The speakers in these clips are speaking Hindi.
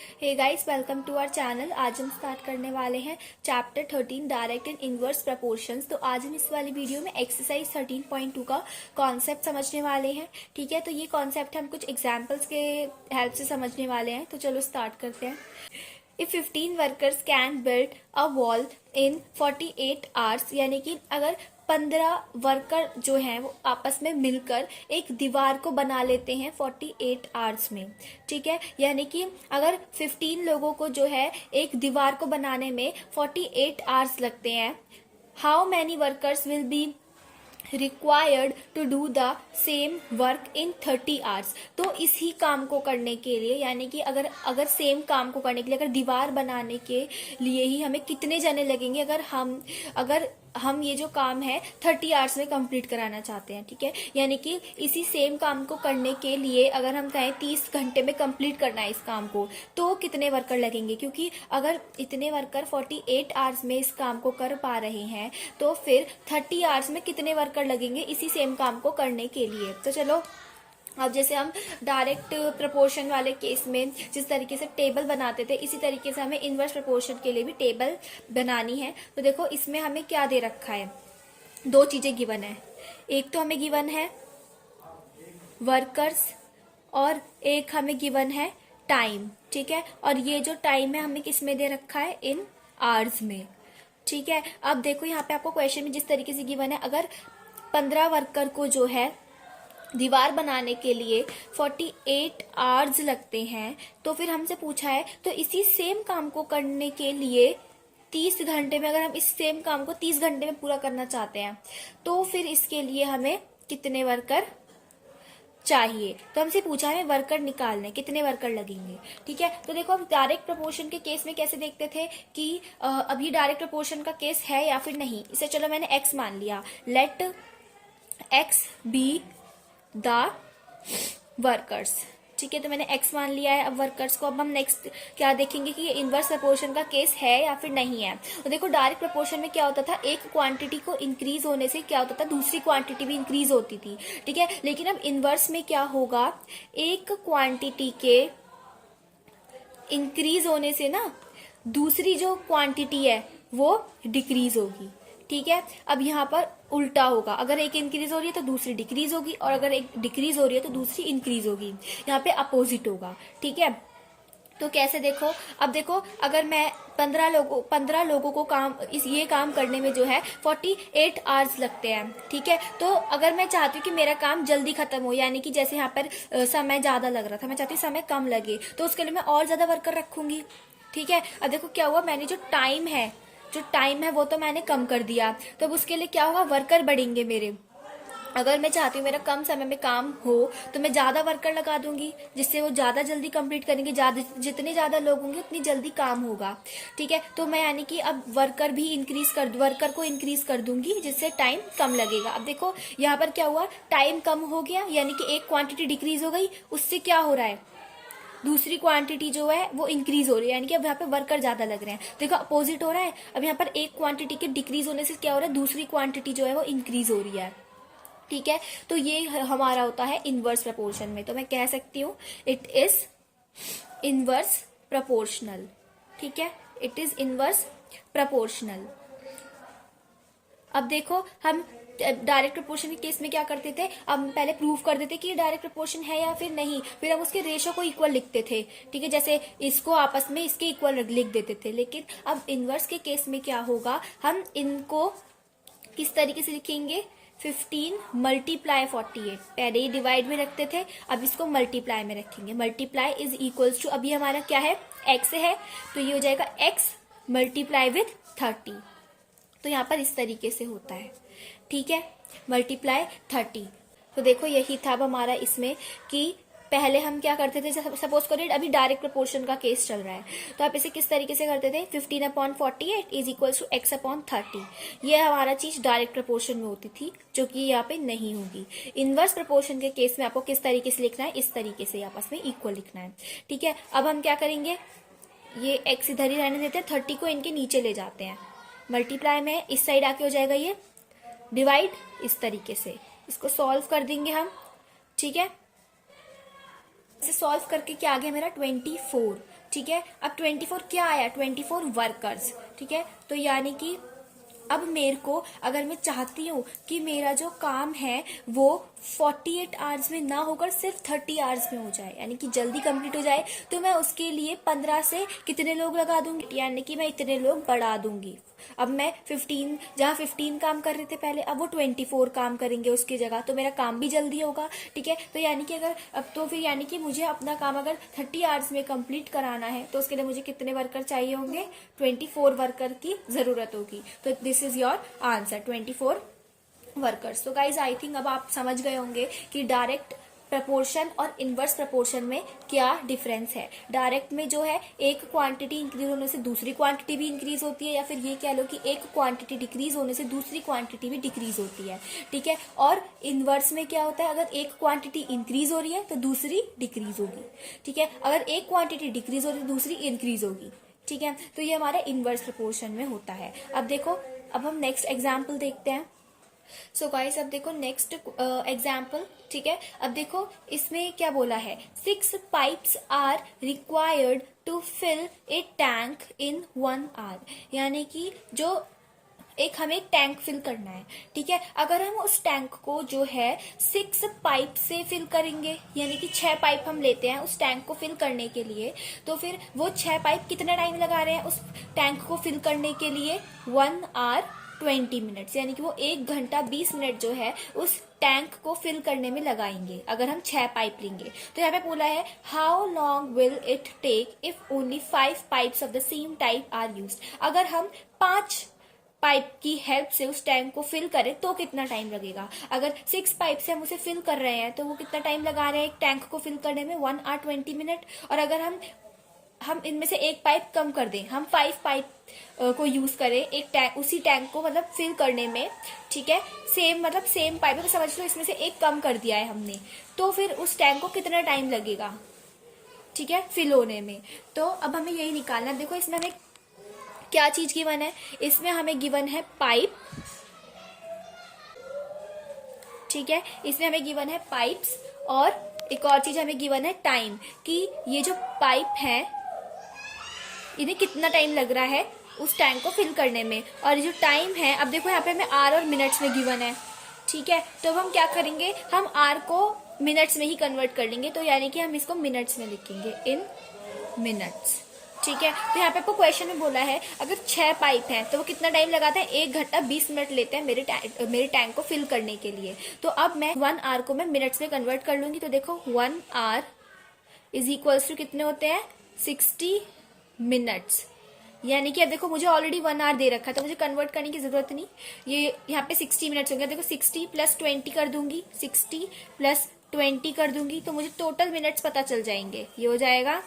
Hey guys, welcome to our channel. आज हम स्टार्ट करने वाले हैं chapter 13 direct and inverse proportions. तो आज हम इस वाली वीडियो में एक्सरसाइज 13.2 का कॉन्सेप्ट समझने वाले हैं। ठीक है, तो ये कॉन्सेप्ट हम कुछ एग्जांपल्स के हेल्प से समझने वाले हैं। तो चलो स्टार्ट करते हैं। If 15 workers can build a wall in 48 hours, यानी कि अगर 15 वर्कर जो हैं वो आपस में मिलकर एक दीवार को बना लेते हैं 48 आवर्स में। ठीक है, यानी कि अगर 15 लोगों को जो है एक दीवार को बनाने में 48 आवर्स लगते हैं, how many workers will be required to do the same work in 30 hours. तो इसी काम को करने के लिए, यानी कि अगर सेम काम को करने के लिए, अगर दीवार बनाने के लिए ही हमें कितने जने लगेंगे, अगर हम ये जो काम है 30 आवर्स में कंप्लीट कराना चाहते हैं। ठीक है, यानी कि इसी सेम काम को करने के लिए अगर हम कहें 30 घंटे में कंप्लीट करना है इस काम को, तो कितने वर्कर लगेंगे? क्योंकि अगर इतने वर्कर 48 आवर्स में इस काम को कर पा रहे हैं, तो फिर 30 आवर्स में कितने वर्कर लगेंगे इसी सेम काम को करने के लिए। तो चलो, अब जैसे हम डायरेक्ट प्रपोर्शन वाले केस में जिस तरीके से टेबल बनाते थे, इसी तरीके से हमें इनवर्स प्रपोर्शन के लिए भी टेबल बनानी है। तो देखो, इसमें हमें क्या दे रखा है, दो चीजें गिवन है। एक तो हमें गिवन है वर्कर्स और एक हमें गिवन है टाइम। ठीक है, और ये जो टाइम है हमें किस में दे रखा है? इन आवर्स में। ठीक है, अब देखो यहाँ पे आपको क्वेश्चन में जिस तरीके से गिवन है, अगर 15 वर्कर को जो है दीवार बनाने के लिए 48 आवर्स लगते हैं, तो फिर हमसे पूछा है तो इसी सेम काम को करने के लिए 30 घंटे में, अगर हम इस सेम काम को 30 घंटे में पूरा करना चाहते हैं, तो फिर इसके लिए हमें कितने वर्कर चाहिए? तो हमसे पूछा है वर्कर निकालने, कितने वर्कर लगेंगे। ठीक है, तो देखो, अब डायरेक्ट प्रपोर्शन के केस में कैसे देखते थे कि अभी डायरेक्ट प्रपोर्शन का केस है या फिर नहीं। इसे चलो मैंने एक्स मान लिया, let x be the workers. ठीक है, तो मैंने x मान लिया है अब वर्कर्स को। अब हम नेक्स्ट क्या देखेंगे कि ये इनवर्स प्रपोर्शन का केस है या फिर नहीं है। तो देखो, डायरेक्ट प्रपोर्शन में क्या होता था, एक क्वांटिटी को इंक्रीज होने से क्या होता था, दूसरी क्वांटिटी भी इंक्रीज होती थी। ठीक है, लेकिन अब इनवर्स में क्या होगा, एक क्वांटिटी के इंक्रीज होने से ना दूसरी जो क्वांटिटी है वो डिक्रीज होगी। ठीक है, अब यहाँ पर उल्टा होगा, अगर एक इंक्रीज हो रही है तो दूसरी डिक्रीज होगी, और अगर एक डिक्रीज हो रही है तो दूसरी इंक्रीज होगी। यहाँ पे अपोजिट होगा। ठीक है, तो कैसे देखो, अब देखो, अगर मैं 15 लोगों को ये काम करने में जो है 48 आवर्स लगते हैं। ठीक है, तो अगर मैं चाहती हूँ कि मेरा काम जल्दी खत्म हो, यानी कि जैसे यहाँ पर समय ज्यादा लग रहा था, मैं चाहती हूँ समय कम लगे, तो उसके लिए मैं और ज्यादा वर्कर रखूंगी। ठीक है, अब देखो क्या हुआ, मैंने जो टाइम है वो तो मैंने कम कर दिया, तो अब उसके लिए क्या होगा, वर्कर बढ़ेंगे मेरे। अगर मैं चाहती हूँ मेरा कम समय में काम हो, तो मैं ज्यादा वर्कर लगा दूंगी, जिससे वो ज्यादा जल्दी कंप्लीट करेंगे। जितने ज्यादा लोग होंगे उतनी जल्दी काम होगा। ठीक है, तो मैं यानी कि अब वर्कर को इंक्रीज कर दूंगी, जिससे टाइम कम लगेगा। अब देखो यहाँ पर क्या हुआ, टाइम कम हो गया, यानी कि एक क्वांटिटी डिक्रीज हो गई, उससे क्या हो रहा है, दूसरी क्वांटिटी जो है वो इंक्रीज हो रही है, यानी कि अब यहाँ पे वर्कर ज्यादा लग रहे हैं। देखो, अपोजिट हो रहा है। अब यहाँ पर एक क्वांटिटी के डिक्रीज होने से क्या हो रहा है, दूसरी क्वांटिटी जो है वो इंक्रीज हो रही है। ठीक है, तो ये हमारा होता है इनवर्स प्रपोर्शन में। तो मैं कह सकती हूँ इट इज इनवर्स प्रपोर्शनल। ठीक है, इट इज इनवर्स प्रपोर्शनल। अब देखो, हम डायरेक्ट प्रपोर्शन के केस में क्या करते थे, हम पहले प्रूव कर देते कि ये डायरेक्ट प्रपोर्शन है या फिर नहीं, फिर हम उसके रेशो को इक्वल लिखते थे। ठीक है, जैसे इसको आपस में इसके इक्वल लिख देते थे। लेकिन अब इनवर्स के केस में क्या होगा, हम इनको किस तरीके से लिखेंगे, 15 मल्टीप्लाई 48, पहले ही डिवाइड में रखते थे, अब इसको मल्टीप्लाई में रखेंगे। मल्टीप्लाई इज इक्वल्स टू, अभी हमारा क्या है, x है, तो ये हो जाएगा x मल्टीप्लाई विथ 30। तो यहाँ पर इस तरीके से होता है। ठीक है, मल्टीप्लाई 30। तो देखो, यही था अब हमारा इसमें कि पहले हम क्या करते थे, सपोज करिए अभी डायरेक्ट प्रपोर्शन का केस चल रहा है, तो आप इसे किस तरीके से करते थे, 15/48 इज इक्वल टू x/30। ये हमारा चीज डायरेक्ट प्रपोर्शन में होती थी, जो कि यहाँ पे नहीं होगी। इनवर्स प्रपोर्शन के केस में आपको किस तरीके से लिखना है, इस तरीके से आपस में इक्वल लिखना है। ठीक है, अब हम क्या करेंगे, ये x इधर ही रहने देते हैं, 30 को इनके नीचे ले जाते हैं, मल्टीप्लाई में इस साइड आके हो जाएगा ये डिवाइड, इस तरीके से इसको सॉल्व कर देंगे हम। ठीक है, इसे सॉल्व करके क्या आ गया मेरा 24। ठीक है, अब 24 क्या आया, 24 वर्कर्स। ठीक है, तो यानी कि अब मेरे को, अगर मैं चाहती हूँ कि मेरा जो काम है वो 48 आवर्स में ना होकर सिर्फ 30 आवर्स में हो जाए, यानी कि जल्दी कंप्लीट हो जाए, तो मैं उसके लिए 15 से कितने लोग लगा दूंगी, यानी कि मैं इतने लोग बढ़ा दूंगी। अब मैं 15, जहाँ 15 काम कर रहे थे पहले, अब वो 24 काम करेंगे उसकी जगह, तो मेरा काम भी जल्दी होगा। ठीक है, तो यानी कि अगर अब तो फिर यानी कि मुझे अपना काम अगर 30 आवर्स में कंप्लीट कराना है तो उसके लिए मुझे कितने वर्कर चाहिए होंगे, 24 वर्कर की जरूरत होगी। तो this is your answer, 24 workers. तो गाइज आई थिंक अब आप समझ गए होंगे कि डायरेक्ट प्रपोर्शन और इनवर्स प्रपोर्शन में क्या डिफरेंस है। डायरेक्ट में जो है एक क्वांटिटी इंक्रीज होने से दूसरी क्वांटिटी भी इंक्रीज होती है, या फिर ये कह लो कि एक क्वांटिटी डिक्रीज होने से दूसरी क्वांटिटी भी डिक्रीज होती है। ठीक है, और इनवर्स में क्या होता है, अगर एक क्वांटिटी इंक्रीज हो रही है तो दूसरी डिक्रीज होगी। ठीक है, अगर एक क्वांटिटी डिक्रीज हो रही है तो दूसरी इंक्रीज होगी। ठीक है, तो ये हमारा इनवर्स प्रपोर्शन में होता है। अब देखो, अब हम नेक्स्ट एग्जाम्पल देखते हैं। सो गाइस, अब देखो नेक्स्ट एग्जाम्पल। ठीक है, अब देखो इसमें क्या बोला है, 6 pipes are required to fill a tank in 1 hour, यानी कि जो हमें एक टैंक फिल करना है। ठीक है, अगर हम उस टैंक को जो है 6 पाइप से फिल करेंगे, यानी कि 6 पाइप हम लेते हैं उस टैंक को फिल करने के लिए, तो फिर वो 6 पाइप कितना टाइम लगा रहे हैं उस टैंक को फिल करने के लिए, 1 आवर 20 मिनट्स, यानी कि वो 1 घंटा 20 मिनट जो है उस टैंक को फिल करने में लगाएंगे अगर हम 6 पाइप लेंगे। तो यहाँ पे बोला है how long will it take if only 5 pipes of the same type are used, अगर हम 5 पाइप की हेल्प से उस टैंक को फिल करें तो कितना टाइम लगेगा। अगर 6 पाइप से हम उसे फिल कर रहे हैं तो वो कितना टाइम लगा रहे हैं एक टैंक को फिल करने में, 1 आवर 20 मिनट। और अगर हम इनमें से एक पाइप कम कर दें, हम 5 पाइप को यूज करें एक टैंक, उसी टैंक को मतलब फिल करने में, ठीक है, सेम पाइप है, तो समझ लो इसमें से एक कम कर दिया है हमने, तो फिर उस टैंक को कितना टाइम लगेगा, ठीक है, फिल होने में। तो अब हमें यही निकालना है। देखो इसमें हमें क्या चीज गिवन है, इसमें हमें गिवन है पाइप, ठीक है, इसमें हमें गिवन है पाइप्स, और एक और चीज हमें गिवन है टाइम, कि ये जो पाइप है इन्हें कितना टाइम लग रहा है उस टैंक को फिल करने में, और जो टाइम है, अब देखो यहाँ पे हमें आर और मिनट्स में गिवन है। ठीक है, तो हम क्या करेंगे, हम आर को मिनट्स में ही कन्वर्ट कर लेंगे, तो यानी कि हम इसको मिनट्स में लिखेंगे, इन मिनट्स। ठीक है, तो यहाँ पे आपको क्वेश्चन में बोला है अगर 6 पाइप हैं तो वो कितना टाइम लगाता है, 1 घंटा 20 मिनट लेते हैं मेरे टैंक को फिल करने के लिए। तो अब मैं 1 आवर को मैं मिनट्स में कन्वर्ट कर लूंगी, तो देखो 1 आवर इज इक्वल्स टू कितने होते हैं, 60 मिनट्स। यानी कि अब देखो मुझे ऑलरेडी 1 आवर दे रखा है तो मुझे कन्वर्ट करने की जरूरत नहीं, ये यहाँ पे 60 मिनट्स होंगे। देखो 60 प्लस 20 कर दूंगी, 60 प्लस 20 कर दूंगी, तो मुझे टोटल मिनट्स पता चल जाएंगे। ये हो जाएगा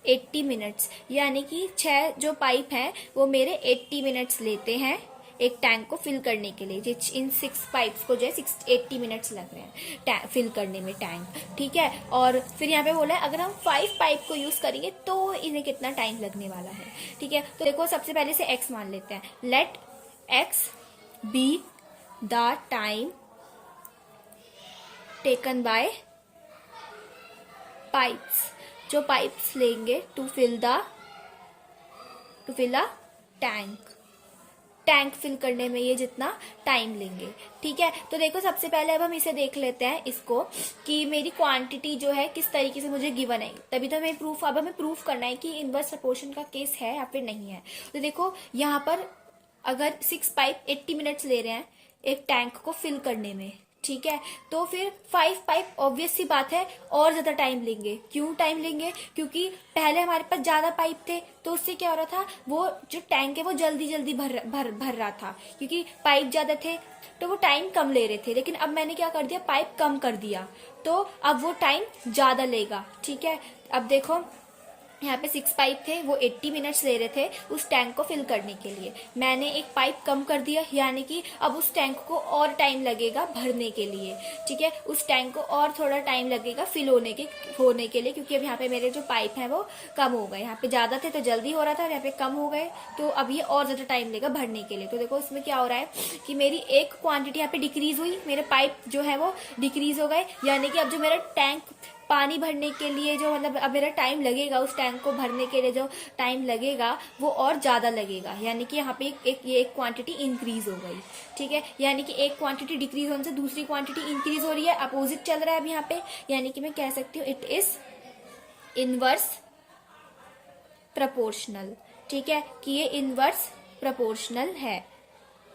80 मिनट्स, यानी कि 6 जो पाइप हैं वो मेरे 80 मिनट्स लेते हैं एक टैंक को फिल करने के लिए। इन 6 पाइप्स को जो है 80 मिनट्स लग रहे हैं फिल करने में टैंक। ठीक है, और फिर यहाँ पे बोला है अगर हम 5 पाइप को यूज करेंगे तो इन्हें कितना टाइम लगने वाला है। ठीक है, तो देखो सबसे पहले से x मान लेते हैं, let x be the time taken by pipes, जो पाइप्स लेंगे to fill the tank fill करने में ये जितना टाइम लेंगे। ठीक है, तो देखो सबसे पहले अब हम इसे देख लेते हैं इसको, कि मेरी क्वांटिटी जो है किस तरीके से मुझे गिवन है, तभी तो हमें प्रूफ करना है कि इनवर्स प्रपोर्शन का केस है या फिर नहीं है। तो देखो यहाँ पर अगर 6 पाइप 80 मिनट्स ले रहे हैं एक टैंक को फिल करने में, ठीक है, तो फिर 5 पाइप ऑब्वियस सी बात है और ज्यादा टाइम लेंगे। क्यों टाइम लेंगे, क्योंकि पहले हमारे पास ज्यादा पाइप थे तो उससे क्या हो रहा था, वो जो टैंक है वो जल्दी जल्दी भर रहा था, क्योंकि पाइप ज्यादा थे तो वो टाइम कम ले रहे थे। लेकिन अब मैंने क्या कर दिया, पाइप कम कर दिया, तो अब वो टाइम ज्यादा लेगा। ठीक है, अब देखो यहाँ पे 6 पाइप थे, वो 80 मिनट्स ले रहे थे उस टैंक को फिल करने के लिए। मैंने एक पाइप कम कर दिया, यानी कि अब उस टैंक को और टाइम लगेगा भरने के लिए। ठीक है, उस टैंक को और थोड़ा टाइम लगेगा फिल होने के लिए, क्योंकि अब यहाँ पे मेरे जो पाइप है वो कम हो गए। यहाँ पे ज्यादा थे तो जल्दी हो रहा था, यहाँ पे कम हो गए तो अब ये और ज्यादा टाइम लेगा भरने के लिए। तो देखो इसमें क्या हो रहा है कि मेरी एक क्वांटिटी यहाँ पे डिक्रीज हुई, मेरे पाइप जो है वो डिक्रीज हो गए, यानी कि अब जो मेरा टैंक पानी भरने के लिए जो मतलब अब मेरा टाइम लगेगा, उस टैंक को भरने के लिए जो टाइम लगेगा वो और ज्यादा लगेगा, यानी कि यहाँ पे ये एक क्वांटिटी इंक्रीज हो गई। ठीक है, यानी कि एक क्वांटिटी डिक्रीज होने से दूसरी क्वांटिटी इंक्रीज हो रही है, अपोजिट चल रहा है अब यहाँ पे, यानी कि मैं कह सकती हूँ इट इज इनवर्स प्रोपोर्शनल। ठीक है, कि ये इनवर्स प्रोपोर्शनल है।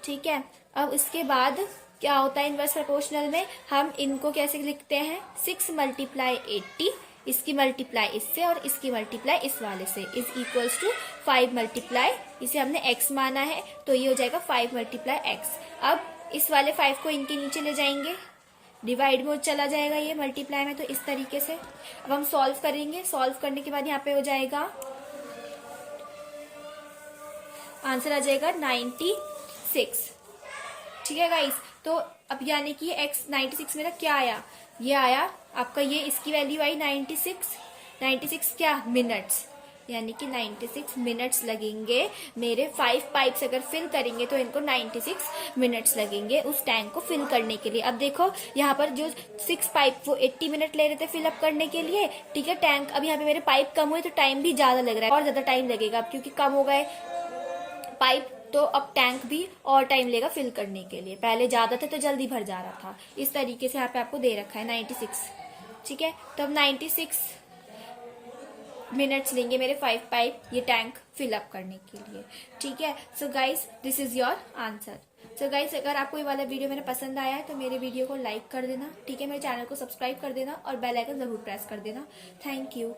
ठीक है, अब इसके बाद क्या होता है इनवर्स प्रोपोर्शनल में, हम इनको कैसे लिखते हैं, 6 मल्टीप्लाई 80, इसकी मल्टीप्लाई इससे और इसकी मल्टीप्लाई इस वाले से इज इक्वल्स टू 5 मल्टीप्लाई, इसे हमने x माना है तो ये हो जाएगा 5 मल्टीप्लाई x। अब इस वाले 5 को इनके नीचे ले जाएंगे, डिवाइड में चला जाएगा ये मल्टीप्लाई में, तो इस तरीके से अब हम सॉल्व करेंगे। सॉल्व करने के बाद यहाँ पे हो जाएगा, आंसर आ जाएगा 96। ठीक है गाइस, तो अब यानी कि x 96 मेरा क्या आया, ये आया आपका, ये इसकी वैल्यू आई 96 क्या मिनट्स, यानी कि 96 मिनट्स लगेंगे मेरे 5 पाइप्स अगर फिल करेंगे तो इनको 96 मिनट्स लगेंगे उस टैंक को फिल करने के लिए। अब देखो यहाँ पर जो 6 पाइप वो 80 मिनट ले रहे थे फिल अप करने के लिए। ठीक है, टैंक अब यहाँ पे मेरे पाइप कम हुए तो टाइम भी ज्यादा लग रहा है, और ज्यादा टाइम लगेगा अब क्योंकि कम हो गए पाइप, तो अब टैंक भी और टाइम लेगा फिल करने के लिए। पहले ज्यादा थे तो जल्दी भर जा रहा था। इस तरीके से यहाँ पे आपको दे रखा है 96। ठीक है, तो अब 96 मिनट्स लेंगे मेरे 5 पाइप ये टैंक फिल अप करने के लिए। ठीक है, so guys this is your answer. So guys, अगर आपको ये वाला वीडियो मेरा पसंद आया है तो मेरे वीडियो को लाइक कर देना। ठीक है, मेरे चैनल को सब्सक्राइब कर देना और बेल आइकन जरूर प्रेस कर देना। Thank you.